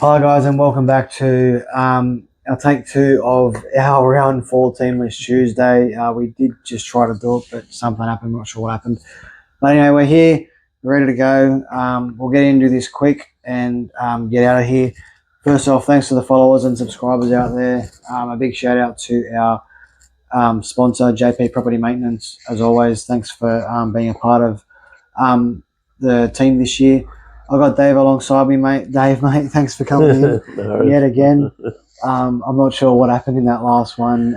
Hi guys, and welcome back to our take two of our round four team list Tuesday. We did just try to do it, but something happened. I'm not sure what happened. But anyway, we're here, ready to go. We'll get into this quick and get out of here. First off, thanks to the followers and subscribers out there. A big shout out to our sponsor, JP Property Maintenance. As always, thanks for being a part of the team this year. I got Dave alongside me, mate. Dave, mate, thanks for coming in yet again. I'm not sure what happened in that last one.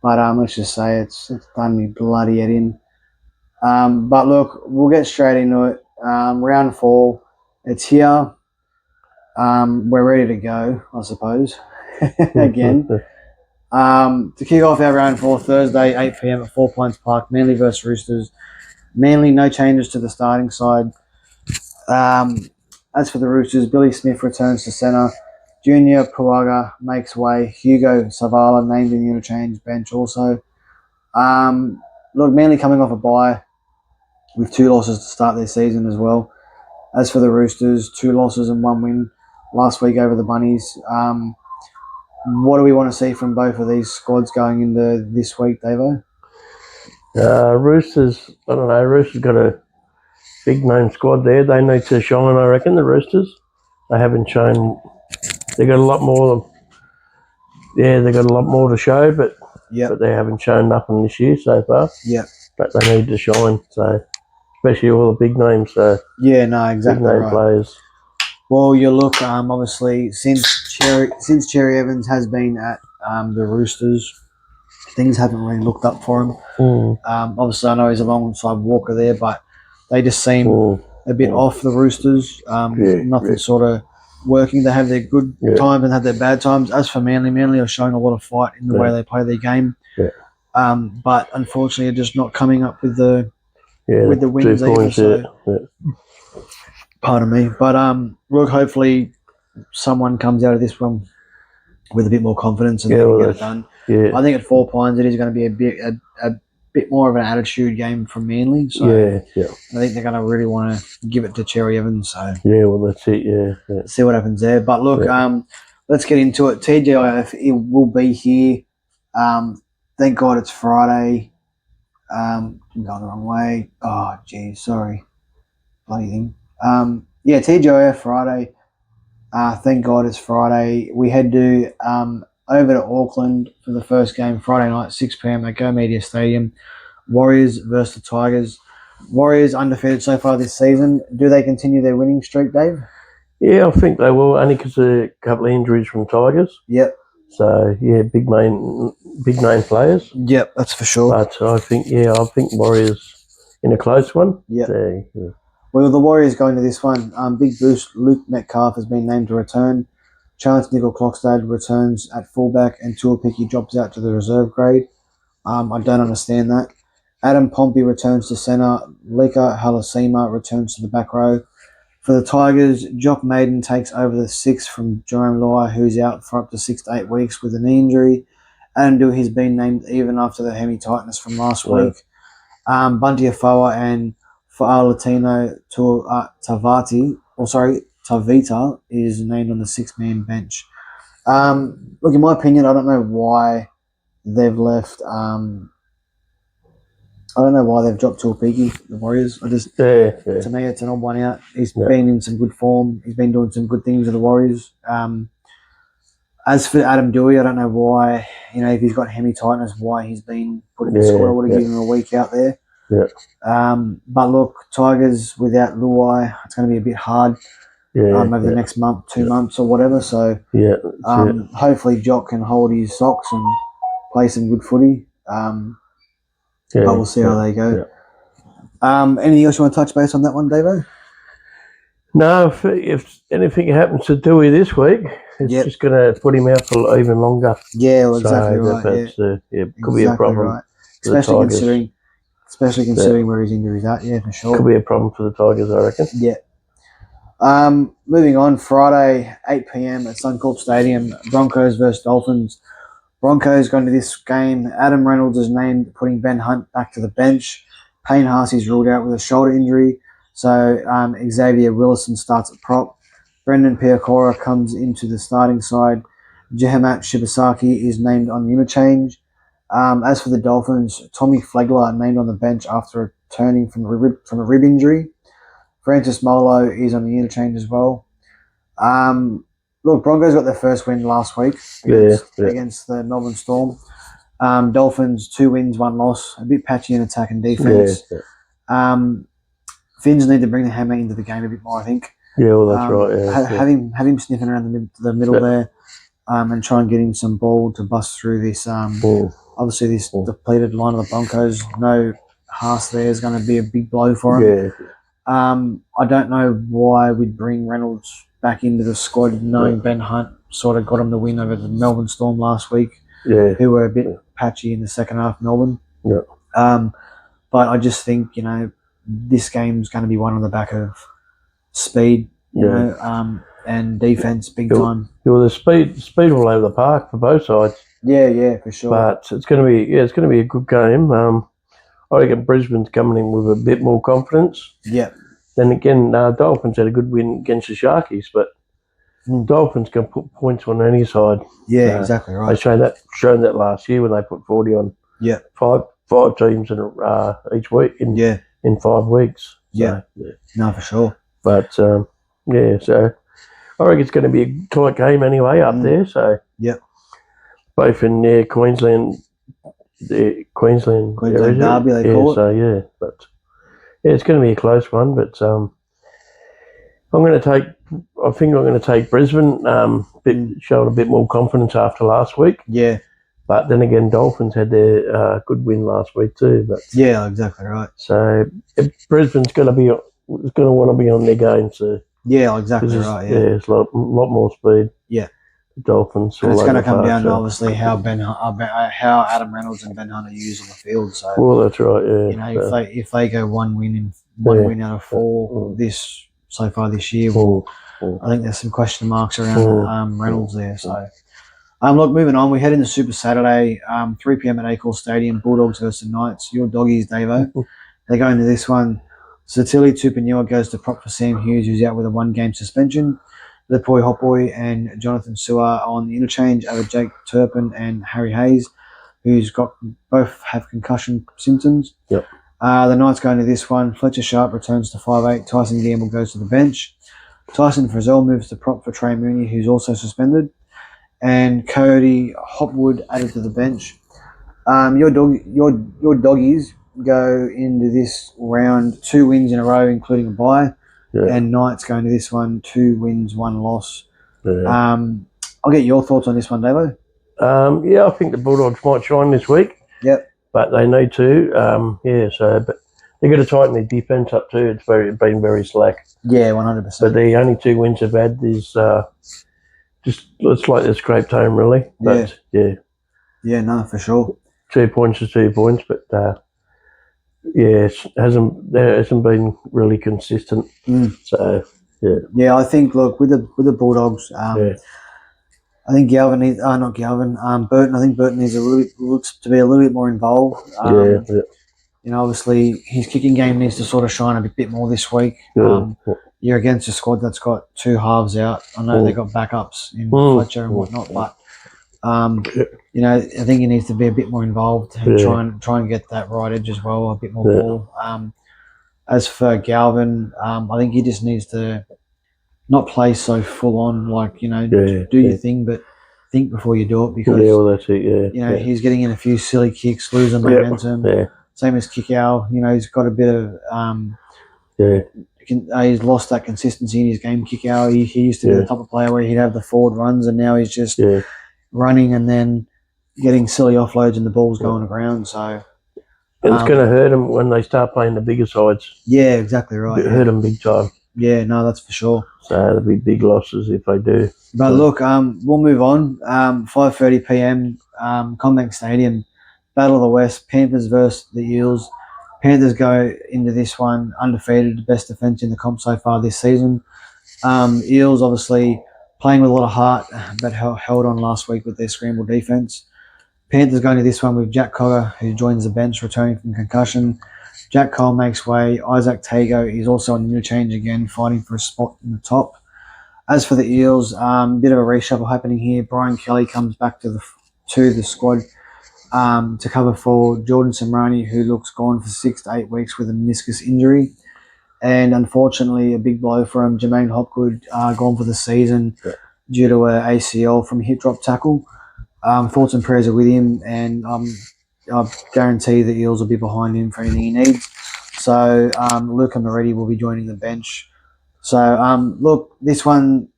But let's just say it's done me bloody head in. But look, we'll get straight into it. Round four, it's here. We're ready to go, I suppose. Again. To kick off our round four, Thursday, 8 p.m. at 4 Points Park, Manly versus Roosters. Manly, no changes to the starting side. As for the Roosters, Billy Smith returns to centre. Junior Puaga makes way. Hugo Savala named in the interchange bench also. Look, Manly coming off a bye with 2 losses to start their season as well. As for the Roosters, 2 losses and 1 win last week over the Bunnies. What do we want to see from both of these squads going into this week, Davo? Roosters, I don't know, Roosters got a big name squad there. They need to shine, I reckon, the Roosters. They haven't shown, they got a lot more, they got a lot more to show, but they haven't shown nothing this year so far. Yeah. But they need to shine, so especially all the big names. Yeah, no, exactly big name right. players. Well, you look, obviously, since Cherry Evans has been at the Roosters, things haven't really looked up for him. Obviously, I know he's alongside Walker there, but they just seem a bit off the Roosters. Nothing sort of working. They have their good times and have their bad times. As for Manly are showing a lot of fight in the way they play their game. But unfortunately, are just not coming up with the wins either. Pardon me. But look, hopefully someone comes out of this one with a bit more confidence and get it done. I think at 4 Pines it is going to be a bit more of an attitude game from Manly. So I think they're going to really want to give it to Cherry Evans. So That's it. See what happens there. But look, let's get into it. TGIF, it will be here. Thank God it's Friday. I'm going the wrong way. Oh, geez, sorry. Bloody thing. TGIF Friday. Thank God it's Friday. We head to over to Auckland for the first game Friday night, 6 p.m. at Go Media Stadium. Warriors versus the Tigers. Warriors undefeated so far this season. Do they continue their winning streak, Dave? Yeah, I think they will, only because of a couple of injuries from Tigers. Yep. So big name players. Yep, that's for sure. But I think Warriors in a close one. Yep. Well, the Warriors going to this one. Big boost. Luke Metcalf has been named to return. Charles Nickel-Clockstad returns at fullback, and Tuapiki drops out to the reserve grade. I don't understand that. Adam Pompey returns to centre. Lika Halasima returns to the back row. For the Tigers, Jock Maiden takes over the 6 from Jerome Luai, who's out for up to 6 to 8 weeks with a knee injury. Adam Dewey has been named even after the hemi-tightness from last week. Bunty Afoa and Fa'alatino Tavita is named on the 6-man bench. Look, in my opinion, I don't know why they've left. I don't know why they've dropped Tuapiki, the Warriors. To me, it's an odd one out. He's been in some good form. He's been doing some good things with the Warriors. As for Adam Dewey, I don't know why. If he's got hemi-tightness, why he's been put in the squad. I would have given him a week out there. But look, Tigers without Luai, it's going to be a bit hard over the next month, 2 months or whatever. So hopefully Jock can hold his socks and play some good footy. But we'll see how they go. Anything else you want to touch base on that one, Davo? No, if anything happens to Dewey this week, it's just going to put him out for even longer. Yeah, well, exactly right. Could be a problem. Right. Especially considering where his injury's at, for sure. Could be a problem for the Tigers, I reckon. Yeah. Moving on, Friday, 8 p.m. at Suncorp Stadium, Broncos versus Dolphins. Broncos going to this game. Adam Reynolds is named, putting Ben Hunt back to the bench. Payne Haasey's ruled out with a shoulder injury. So Xavier Willison starts at prop. Brendan Piakora comes into the starting side. Jehamat Shibasaki is named on the interchange. As for the Dolphins, Tommy Flegler named on the bench after returning from a rib injury. Francis Molo is on the interchange as well. Look, Broncos got their first win last week against the Melbourne Storm. Dolphins, 2 wins, 1 loss. A bit patchy in attack and defense. Finns need to bring the hammer into the game a bit more, I think. Yeah, well, that's right. Have him sniffing around the middle there, and try and get him some ball to bust through this. Obviously, this depleted line of the Broncos. No Haas there is going to be a big blow for him. I don't know why we'd bring Reynolds back into the squad, knowing Ben Hunt sort of got him the win over the Melbourne Storm last week, who were a bit patchy in the second half, Melbourne. But I just think, this game's going to be one on the back of speed, and defense big time. Well, the speed all over the park for both sides. Yeah, for sure. But it's going to be a good game. I reckon Brisbane's coming in with a bit more confidence. Yeah. Then again, Dolphins had a good win against the Sharkies, but Dolphins can put points on any side. Yeah, exactly right. They shown that last year when they put 40 on. Yeah. Five teams in each week in 5 weeks. So, no, for sure. But so I reckon it's going to be a tight game anyway up there. So both in Queensland. The Queensland derby, they call it. So but it's going to be a close one. But I think I'm going to take Brisbane. Showed a bit more confidence after last week. Yeah. But then again, Dolphins had their good win last week too. But yeah, exactly right. So Brisbane's going to want to be on their game. So yeah, exactly right. Yeah, it's a lot more speed. Yeah. Dolphins. And it's going to come down to obviously how Adam Reynolds and Ben Hunt are used on the field. So well, that's right. Yeah. If they go one win out of 4 so far this year, I think there's some question marks around Reynolds there. So look, moving on, we head into Super Saturday, 3 p.m. at Acorn Stadium. Bulldogs versus the Knights. Your doggies, Davo. They go into this one. Satili Tupanua goes to prop for Sam Hughes, who's out with a 1-game suspension. Lepoi Hopboy and Jonathan Suar on the interchange over Jake Turpin and Harry Hayes, both have concussion symptoms. Yep. The Knights go into this one. Fletcher Sharp returns to 5'8". Tyson Gamble goes to the bench. Tyson Frizzell moves to prop for Trey Mooney, who's also suspended. And Cody Hopwood added to the bench. Your doggies go into this round 2 wins in a row, including a bye. Yeah. And Knights going to this one 2 wins, 1 loss. Yeah. I'll get your thoughts on this one, Davo. I think the Bulldogs might shine this week. Yep. But they need to. But they've got to tighten their defence up too. It's been very slack. Yeah, 100%. But the only 2 wins they've had is it's like they're scraped home, really. But, yeah, no, for sure. 2 points is 2 points, but it hasn't been really consistent. So I think with the Bulldogs, I think Burton. I think Burton looks to be a little bit more involved. Obviously his kicking game needs to sort of shine a bit more this week. You're against a squad that's got 2 halves out. I know they've got backups in Fletcher and whatnot, but I think he needs to be a bit more involved and try and get that right edge as well, a bit more ball. As for Galvin, I think he just needs to not play so full on, do your thing, but think before you do it, because that's it. He's getting in a few silly kicks, losing momentum. Same as Kikau, he's got a bit of he's lost that consistency in his game. Kikau, he used to be the type of player where he'd have the forward runs, and now he's just running and then getting silly offloads and the ball's going around. So and it's going to hurt them when they start playing the bigger sides. Yeah, exactly right. Hurt them big time. Yeah, no, that's for sure. So there'll be big losses if they do. But look, we'll move on. 5:30 p.m. Combank Stadium, Battle of the West, Panthers versus the Eels. Panthers go into this one undefeated, the best defence in the comp so far this season. Eels obviously playing with a lot of heart, but held on last week with their scramble defence. Panthers going to this one with Jack Cogger, who joins the bench returning from concussion. Jack Cole makes way. Isaac Tago is also on the interchange again, fighting for a spot in the top. As for the Eels, bit of a reshuffle happening here. Brian Kelly comes back to the squad to cover for Jordan Samrani, who looks gone for 6 to 8 weeks with a meniscus injury. And unfortunately, a big blow for him. Jermaine Hopgood gone for the season due to a ACL from a hip drop tackle. Thoughts and prayers are with him, and I guarantee the Eels will be behind him for anything he needs. So Luca Moretti will be joining the bench. So look, this one,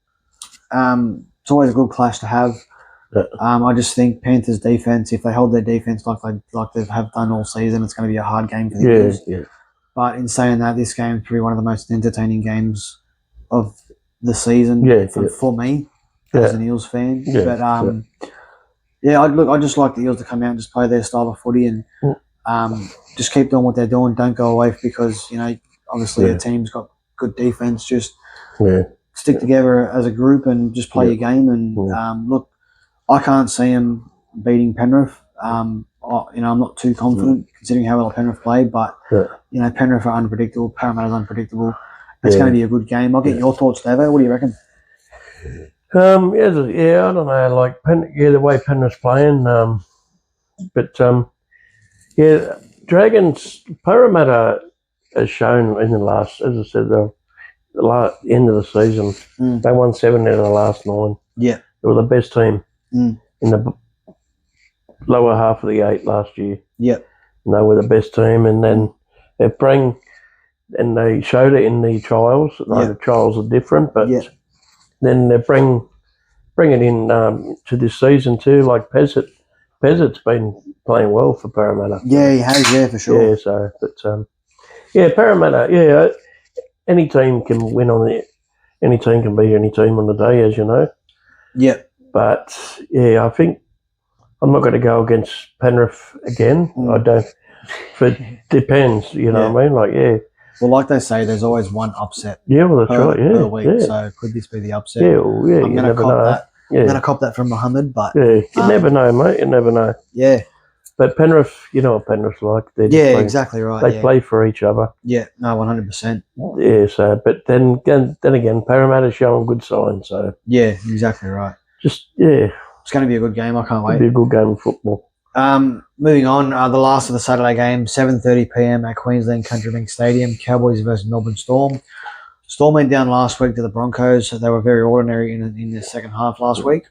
it's always a good clash to have. I just think Panthers defense, if they hold their defense like they have done all season, it's going to be a hard game for the Eels. Yeah. But in saying that, this game is probably one of the most entertaining games of the season for me as an Eels fan. Yeah, but I just like the Eels to come out and just play their style of footy and just keep doing what they're doing. Don't go away because obviously a team's got good defense. Just stick together as a group and just play your game. And look, I can't see them beating Penrith. I'm not too confident considering how well Penrith played, but Penrith are unpredictable. Parramatta's unpredictable. It's going to be a good game. I'll get your thoughts, Davo. What do you reckon? I don't know. Like the way Penrith's playing, Dragons Parramatta has shown in the last, as I said, the end of the season, they won 7 out of the last 9. Yeah, they were the best team in the lower half of the 8 last year. Yeah, and they were the best team, and then they showed it in the trials. The trials are different, but then they bring it in to this season too. Like Pezzett. Pezzett's been playing well for Parramatta. Yeah, he has. Yeah, for sure. Yeah, so but Parramatta. Any team can win on it. Any team can beat any team on the day, as you know. Yeah. But I think I'm not going to go against Penrith again. I don't. But it depends, you know what I mean? Like, well, like they say, there's always one upset. Yeah, well, that's right. Yeah, per week. So could this be the upset? Yeah, well, I'm going to cop that. Yeah. I'm going to cop that from Mohammed, but you never know, mate. You never know. Yeah. But Penrith, you know what Penrith's like. Exactly right. They play for each other. Yeah, no, 100%. Yeah, so, but then again, Parramatta's showing good signs, so. Yeah, exactly right. It's going to be a good game. I can't wait. It'll be a good game of football. Moving on, the last of the Saturday game, 7:30 p.m. at Queensland Country Bank Stadium, Cowboys versus Melbourne Storm. Storm went down last week to the Broncos. They were very ordinary in the second half last week.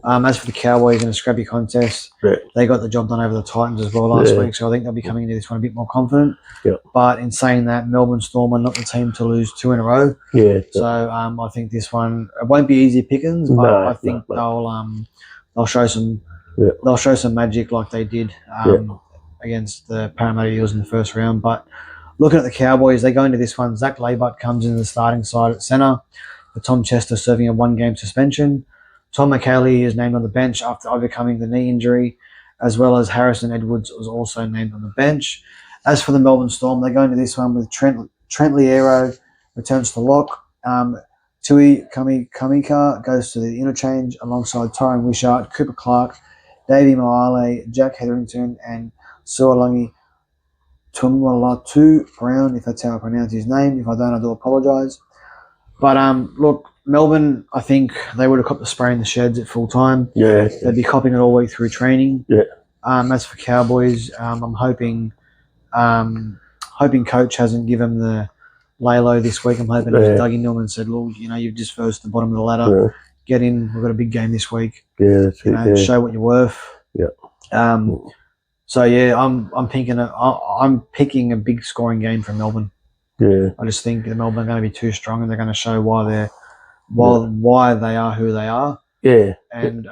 As for the Cowboys in a scrappy contest, they got the job done over the Titans as well last week, so I think they'll be coming into this one a bit more confident. But in saying that, Melbourne Storm are not the team to lose 2 in a row. So I think this one, it won't be easy pickings, but I think they'll show some magic like they did against the Parramatta Eels in the first round. But looking at the Cowboys, they go into this one. Zach Laybutt comes into the starting side at centre, with Tom Chester serving a 1-game suspension. Tom McHaley is named on the bench after overcoming the knee injury, as well as Harrison Edwards was also named on the bench. As for the Melbourne Storm, they go into this one with Trent Liero returns to lock. Tui Kamika goes to the interchange alongside Tyron Wishart, Cooper Clark, Davey Moale, Jack Hetherington, and Sualangi Tumwalatu Brown, if that's how I pronounce his name. If I don't, I do apologise. But look, Melbourne, I think they would have copped the spray in the sheds at full time. Yeah. They'd be copping it all week through training. Yeah. As for Cowboys, I'm hoping Coach hasn't given the lay-low this week. I'm hoping he's dug into him and said, look, you've just first the bottom of the ladder. Yeah. Get in. We've got a big game this week. Yeah, that's it. Show what you're worth. Yeah. So I'm picking a big scoring game from Melbourne. Yeah. I just think the Melbourne are going to be too strong, and they're going to show why they are who they are. Yeah. And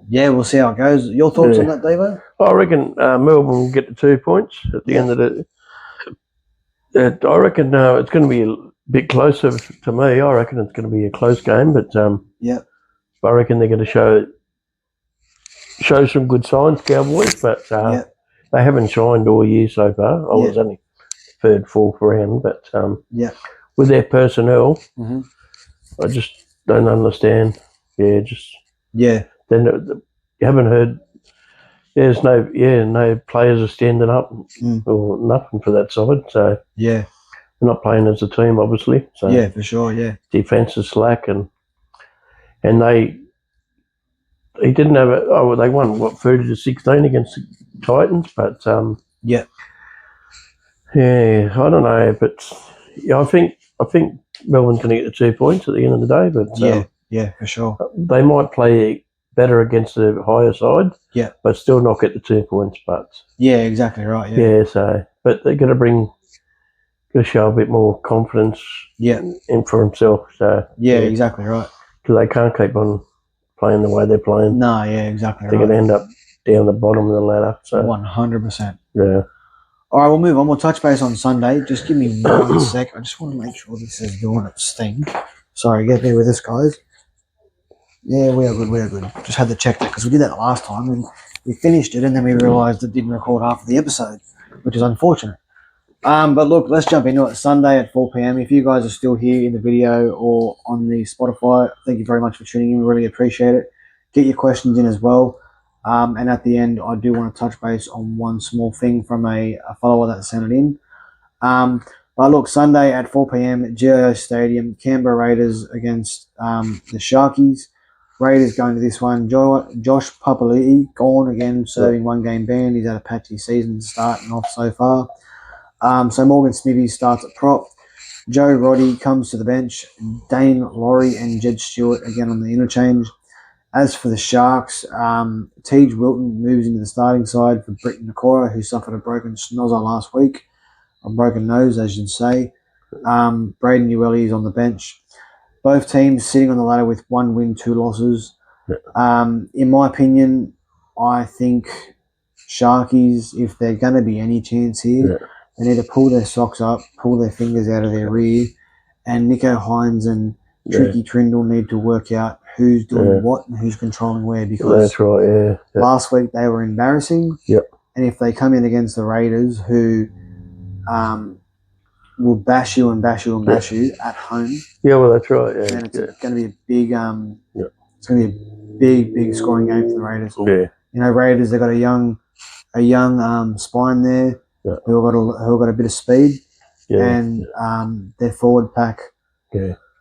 we'll see how it goes. Your thoughts on that, Devo? I reckon Melbourne will get the 2 points at the end of the. I reckon it's going to be a bit closer to me. I reckon it's going to be a close game, but I reckon they're going to show some good signs, Cowboys, but they haven't shined all year so far. I was only third, fourth round, but with their personnel, I just don't understand. Then you haven't heard. There's no players are standing up or nothing for that side. So They're not playing as a team, obviously. So Yeah, for sure. Yeah. defense is slack, and he didn't have it. Oh, they won 30-16 against the Titans, but Yeah. yeah, I don't know, but yeah, I think Melbourne's going to get the 2 points at the end of the day, but Yeah. Yeah, for sure. they might play better against the higher side, Yeah. but still not get the 2 points. But Yeah, exactly right. Yeah. yeah, so but they're going to show a bit more confidence Yeah. in for himself. So Yeah, exactly right. because they can't keep on playing the way they're playing. No, yeah, exactly They're going to right. end up down the bottom of the ladder. So 100%. yeah. All right, we'll move on. We'll touch base on Sunday. Just give me 1 sec. I just want to make sure this is doing its thing. Sorry, get there with us, guys. Yeah, we are good. We are good. Just had to check that because we did that last time and we finished it and then we realised it didn't record half of the episode, which is unfortunate. But look, let's jump into it. Sunday at 4 p.m. If you guys are still here in the video or on the Spotify, thank you very much for tuning in. We really appreciate it. Get your questions in as well. And at the end, I do want to touch base on one small thing from a follower that sent it in. But look, Sunday at 4 p.m. at GIO Stadium, Canberra Raiders against the Sharkies. Raiders going to this one. Josh Papali'i gone again, serving 1 game ban. He's had a patchy season starting off so far. So Morgan Smithy starts at prop. Joe Roddy comes to the bench. Dane Laurie and Jed Stewart again on the interchange. As for the Sharks, Tej Wilton moves into the starting side for Britton Nakora, who suffered a broken schnozzer last week. A broken nose, as you'd say. Braden Ueli is on the bench. Both teams sitting on the ladder with 1 win, 2 losses. In my opinion, I think Sharkies, if they're going to be any chance here, they need to pull their socks up, pull their fingers out of their rear, and Nico Hines and Tricky Trindle need to work out who's doing what and who's controlling where, because That's right, yeah. last week they were embarrassing. Yep. And if they come in against the Raiders, who will bash you and bash you and bash you at home, Yeah, well, that's right, yeah. then it's going to be a big it's going to be a big scoring game for the Raiders. Yeah. You know, Raiders, they've got a young spine there who got a bit of speed, and their forward pack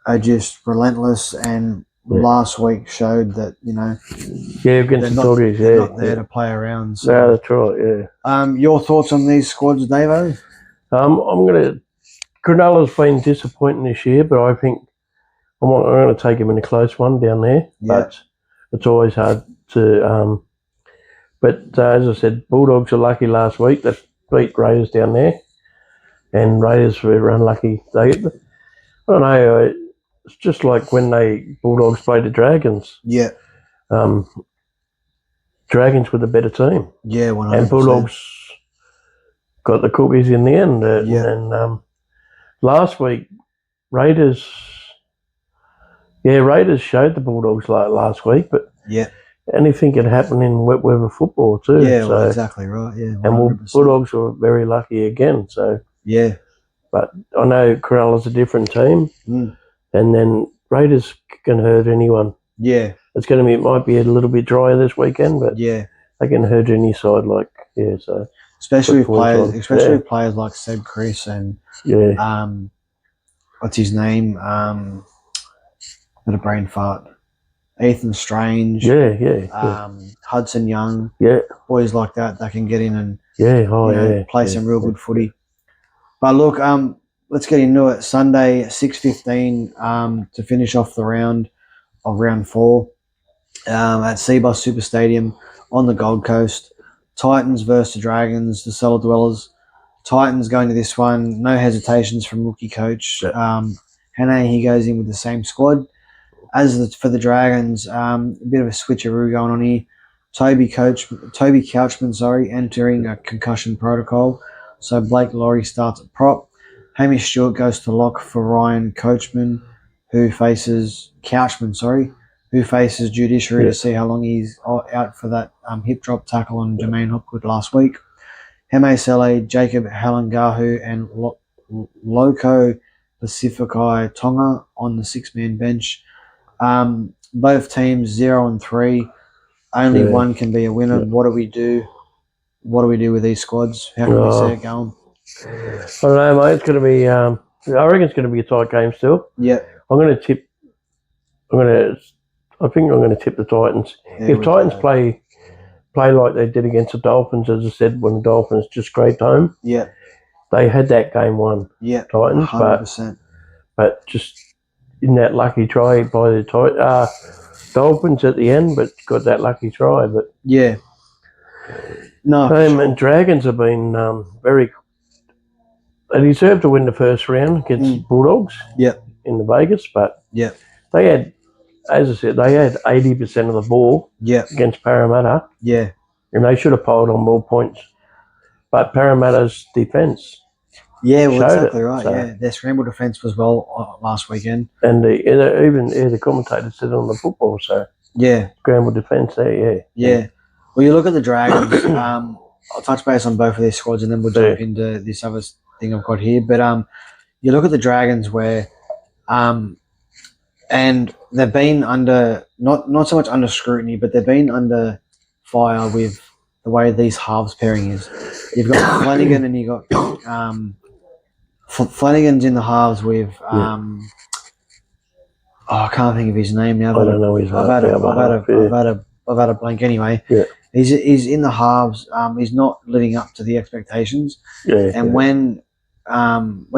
are just relentless. And last week showed that, you know, against they're the not, Doggies, they're not there to play around. So. No, that's right, yeah. Your thoughts on these squads, Davo? Cronulla's been disappointing this year, but I think I'm going to take him in a close one down there. Yeah. But it's always hard to. But as I said, Bulldogs are lucky last week. They beat Raiders down there, and Raiders were unlucky. I don't know. It's just like when Bulldogs played the Dragons. Yeah. Dragons were the better team. Yeah, 100%. And Bulldogs got the cookies in the end. And last week, Raiders showed the Bulldogs last week, but anything can happen in wet weather football too. Yeah, well, exactly right. Yeah, 100%. And Bulldogs were very lucky again. So yeah, but I know Cronulla's a different team, and then Raiders can hurt anyone. Yeah, It might be a little bit drier this weekend, but yeah, they can hurt any side. So especially with players like Seb Chris and what's his name? Got a brain fart. Ethan Strange. Hudson Young. Boys like that can get in and play some real good footy. But look, let's get into it. Sunday, 6:15 to finish off the round of round 4 at Cbus Super Stadium on the Gold Coast. Titans versus the Dragons, the Cellar Dwellers. Titans going to this one, no hesitations from rookie coach Hannay. He goes in with the same squad. For the Dragons, a bit of a switcheroo going on here. Toby Couchman, entering a concussion protocol. So Blake Laurie starts at prop. Hamish Stewart goes to lock for Ryan Couchman, who faces judiciary to see how long he's out for that hip drop tackle on Jermaine Hopgood last week. Heme Sele, Jacob Halangahu, and Loco Pacifikai Tonga on the 6-man bench. Both teams 0-3. Only one can be a winner. What do we do? What do we do with these squads? How can we see it going? I don't know, mate. It's going to be I reckon it's going to be a tight game still. Yeah. I'm going to tip. I think I'm going to tip the Titans. There If we Titans go. play like they did against the Dolphins, as I said, when the Dolphins just scraped home, Yeah. they had that game won. Yeah. Titans, 100%. but just in that lucky try by the Dolphins at the end, but got that lucky try. But Yeah. No. For sure. and Dragons have been very. They deserved to win the first round against the Bulldogs. Yep. In the Vegas, but Yep. they had, as I said, they had 80% of the ball Yep. against Parramatta, Yeah. and they should have piled on more points. But Parramatta's defence, Yeah, well, showed exactly it, right. so- Yeah, their scramble defence was well last weekend. and the commentator said on the football, so Yeah, scramble defence there, yeah. Well, you look at the Dragons. I'll touch base on both of their squads, and then we'll jump into this other thing I've got here. But you look at the Dragons where, and they've been under not so much under scrutiny, but they've been under fire with the way these halves pairing is. You've got Flanagan and you got Flanagan's in the halves with I can't think of his name now. I don't know his I've had a blank anyway. Yeah. He's in the halves. He's not living up to the expectations. Yeah, And when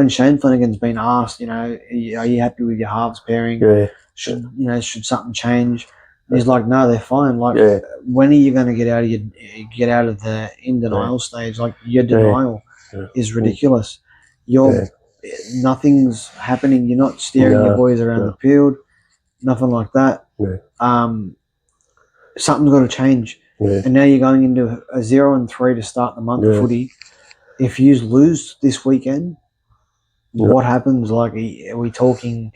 Shane Flanagan's been asked, are you happy with your halves pairing? yeah, Should something change? And he's like, no, they're fine. Like, yeah, when are you going to get out of the in denial stage? Like, your denial is ridiculous. Nothing's happening. You're not steering your boys around the field. Nothing like that. Yeah. Something's got to change. Yeah. And now you're going into a 0-3 to start the month of footy. If you lose this weekend, what happens? Like, are we talking?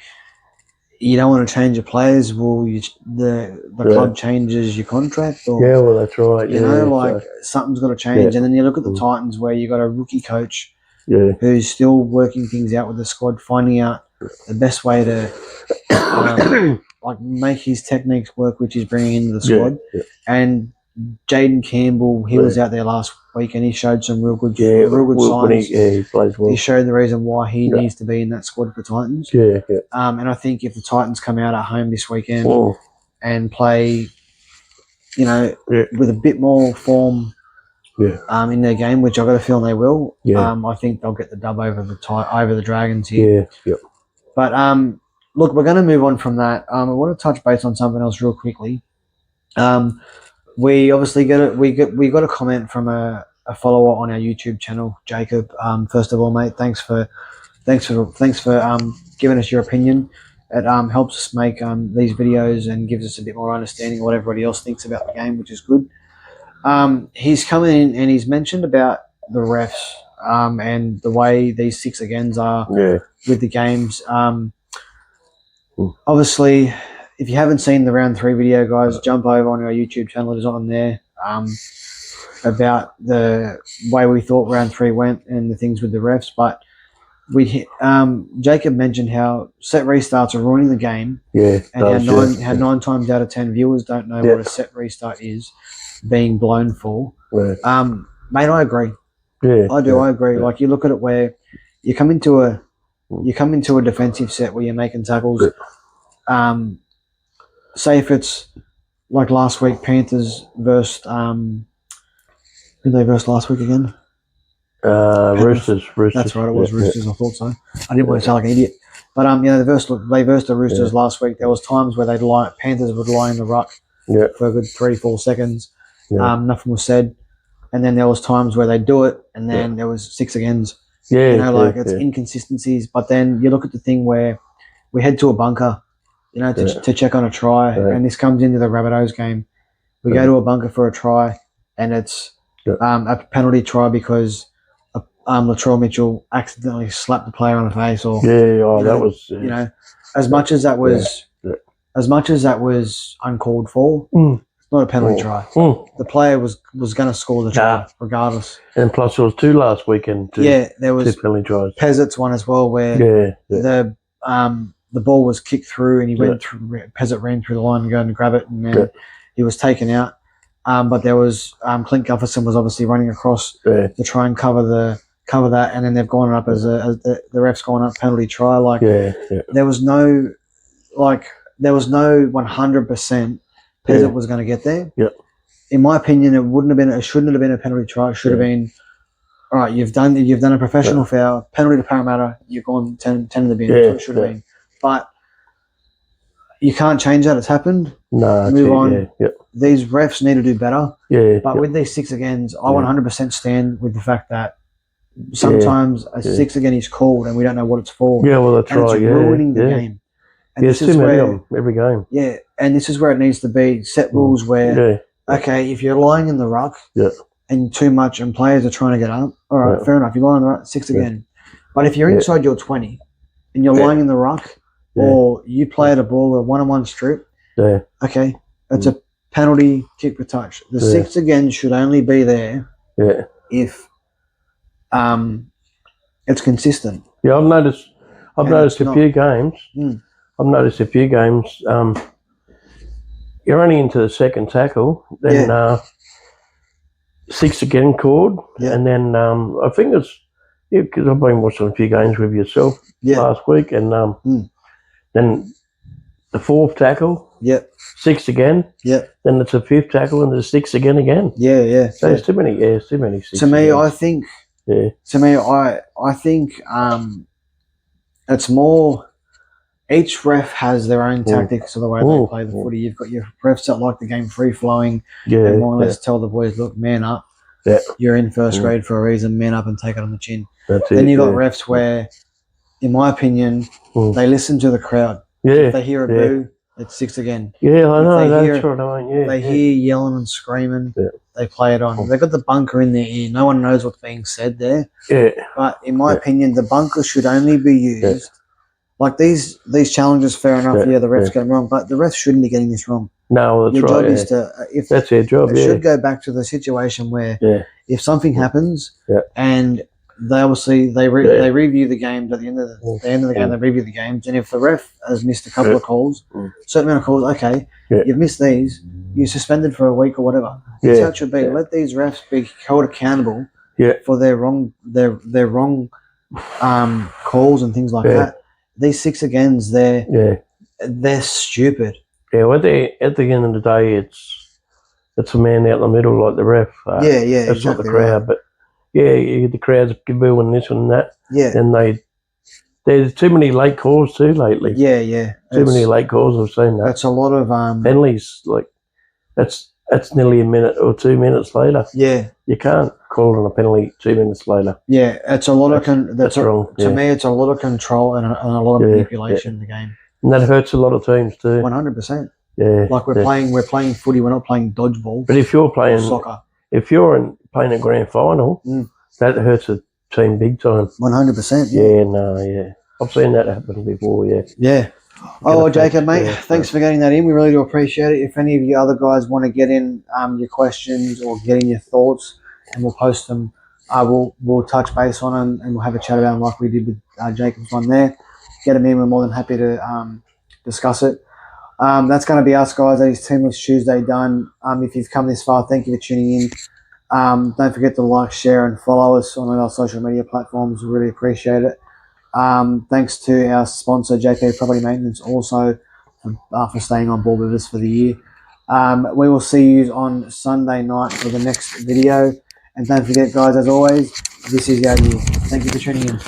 You don't want to change your players? Will the club changes your contract? Or, yeah, well, that's right. Something's got to change. And then you look at the Titans, where you got a rookie coach who's still working things out with the squad, finding out the best way to make his techniques work, which he's bringing into the squad. And Jaden Campbell, he was out there last week and he showed some real good signs. He plays well. He showed the reason why he needs to be in that squad for Titans. Yeah. And I think if the Titans come out at home this weekend and play, with a bit more form in their game, which I've got a feeling they will, I think they'll get the dub over the Dragons here. Yeah. But look, we're going to move on from that. I want to touch base on something else real quickly. We obviously got a comment from a follower on our YouTube channel, Jacob. First of all, mate, thanks for giving us your opinion. It helps us make these videos and gives us a bit more understanding of what everybody else thinks about the game, which is good. He's come in and he's mentioned about the refs and the way these 6 agains are with the games. Obviously, if you haven't seen the round 3 video, guys, jump over on our YouTube channel. It is on there about the way we thought round 3 went and the things with the refs. But Jacob mentioned how set restarts are ruining the game. And how 9 times out of 10 viewers don't know what a set restart is being blown for. Mate, I agree. I do. I agree. Like, you look at it where you come into a defensive set where you're making tackles. Say if it's like last week, Panthers versus who they versed last week again? Roosters. That's right, it was Roosters. I thought so. I didn't want to sound like an idiot, but they versed the Roosters last week. There was times where Panthers would lie in the ruck for a good 3-4 seconds. Nothing was said, and then there was times where they'd do it, and then there was 6 agains. It's inconsistencies. But then you look at the thing where we head to a bunker, to check on a try, and this comes into the Rabbitohs game. We go to a bunker for a try, and it's a penalty try because Latrell Mitchell accidentally slapped the player on the face, or that was as much as that was uncalled for. It's not a penalty try. The player was going to score the try regardless. And plus, there was 2 last weekend. There was 2 penalty tries. Pezzett's one as well, where the ball was kicked through and he went through. Pezzett ran through the line and going to grab it, and then he was taken out. But there was Clint Gufferson was obviously running across to try and cover cover that, and then they've gone up as the ref's gone up penalty try. Like yeah. there was no 100% Peasant was going to get there. Yeah. In my opinion, it shouldn't have been a penalty try. It should have been, all right, you've done a professional foul, penalty to Parramatta, you've gone 10 in the bin. That's what it should have been. But you can't change that. It's happened. No, move on. These refs need to do better. Yeah. But with these 6 agains, I 100% stand with the fact that sometimes a 6 again is called and we don't know what it's for. Yeah, well, that's and right. It's ruining the game. And this is where every game. Yeah, and this is where it needs to be set rules where okay, if you're lying in the ruck and too much and players are trying to get up, all right, fair enough. You're lying in the ruck, 6 again. But if you're inside your 20 and you're lying in the ruck or you play at a ball, a one-on-one strip, okay, it's a penalty kick per touch. The 6 again should only be there if it's consistent. Yeah, I've noticed a few games. I've noticed a few games. You're only into the second tackle, then 6 again called, and then I think it's because I've been watching a few games with yourself last week, and then the 4th tackle, 6 again, then it's a 5th tackle and there's 6 again. So there's too many 6. To me, I think. To me, I think it's more. Each ref has their own tactics of the way they play the footy. You've got your refs that like the game free flowing and more or less tell the boys, look, man up. You're in first grade for a reason. Man up and take it on the chin. Then you've got refs where, in my opinion, they listen to the crowd. If they hear a boo, it's 6 again. Yeah, I know. That's right. I mean, they hear yelling and screaming. They play it on. They've got the bunker in their ear. No one knows what's being said there. But in my opinion, the bunker should only be used. Like these challenges, fair enough. The refs get them wrong, but the refs shouldn't be getting this wrong. No, that's your right. Job is to, if that's their job. It should go back to the situation where if something happens and they obviously they review the games at the end of the game. They review the games, and if the ref has missed a couple of calls, certain amount of calls, okay, you've missed these, you're suspended for a week or whatever. That's how it should be. Let these refs be held accountable for their wrong calls and things like that. These 6 agains, they're stupid. Yeah, well, at the end of the day, it's a man out in the middle like the ref. That's not the crowd, but the crowd's booing this and that. And there's too many late calls too lately. Too many late calls. I've seen that. That's a lot of penalties. Like that's nearly a minute or 2 minutes later. You can't call on a penalty 2 minutes later. It's a lot of that's wrong. To me, it's a lot of control and a lot of manipulation in the game. And that hurts a lot of teams too. 100%. Like we're playing footy. We're not playing dodgeball. But if you're playing soccer, if you're playing a grand final, that hurts a team big time. 100%. I've seen that happen before. Oh, Jacob, mate, thanks for getting that in. We really do appreciate it. If any of you other guys want to get in your questions or get in your thoughts, and we'll post them, we'll touch base on them and we'll have a chat about them like we did with Jacob's one there. Get them in. We're more than happy to discuss it. That's going to be us, guys. That is Teamless Tuesday done. If you've come this far, thank you for tuning in. Don't forget to like, share, and follow us on our social media platforms. We really appreciate it. Thanks to our sponsor, JK Property Maintenance, also for staying on board with us for the year. We will see you on Sunday night for the next video. And don't forget, guys, as always, this is our year. Thank you for tuning in.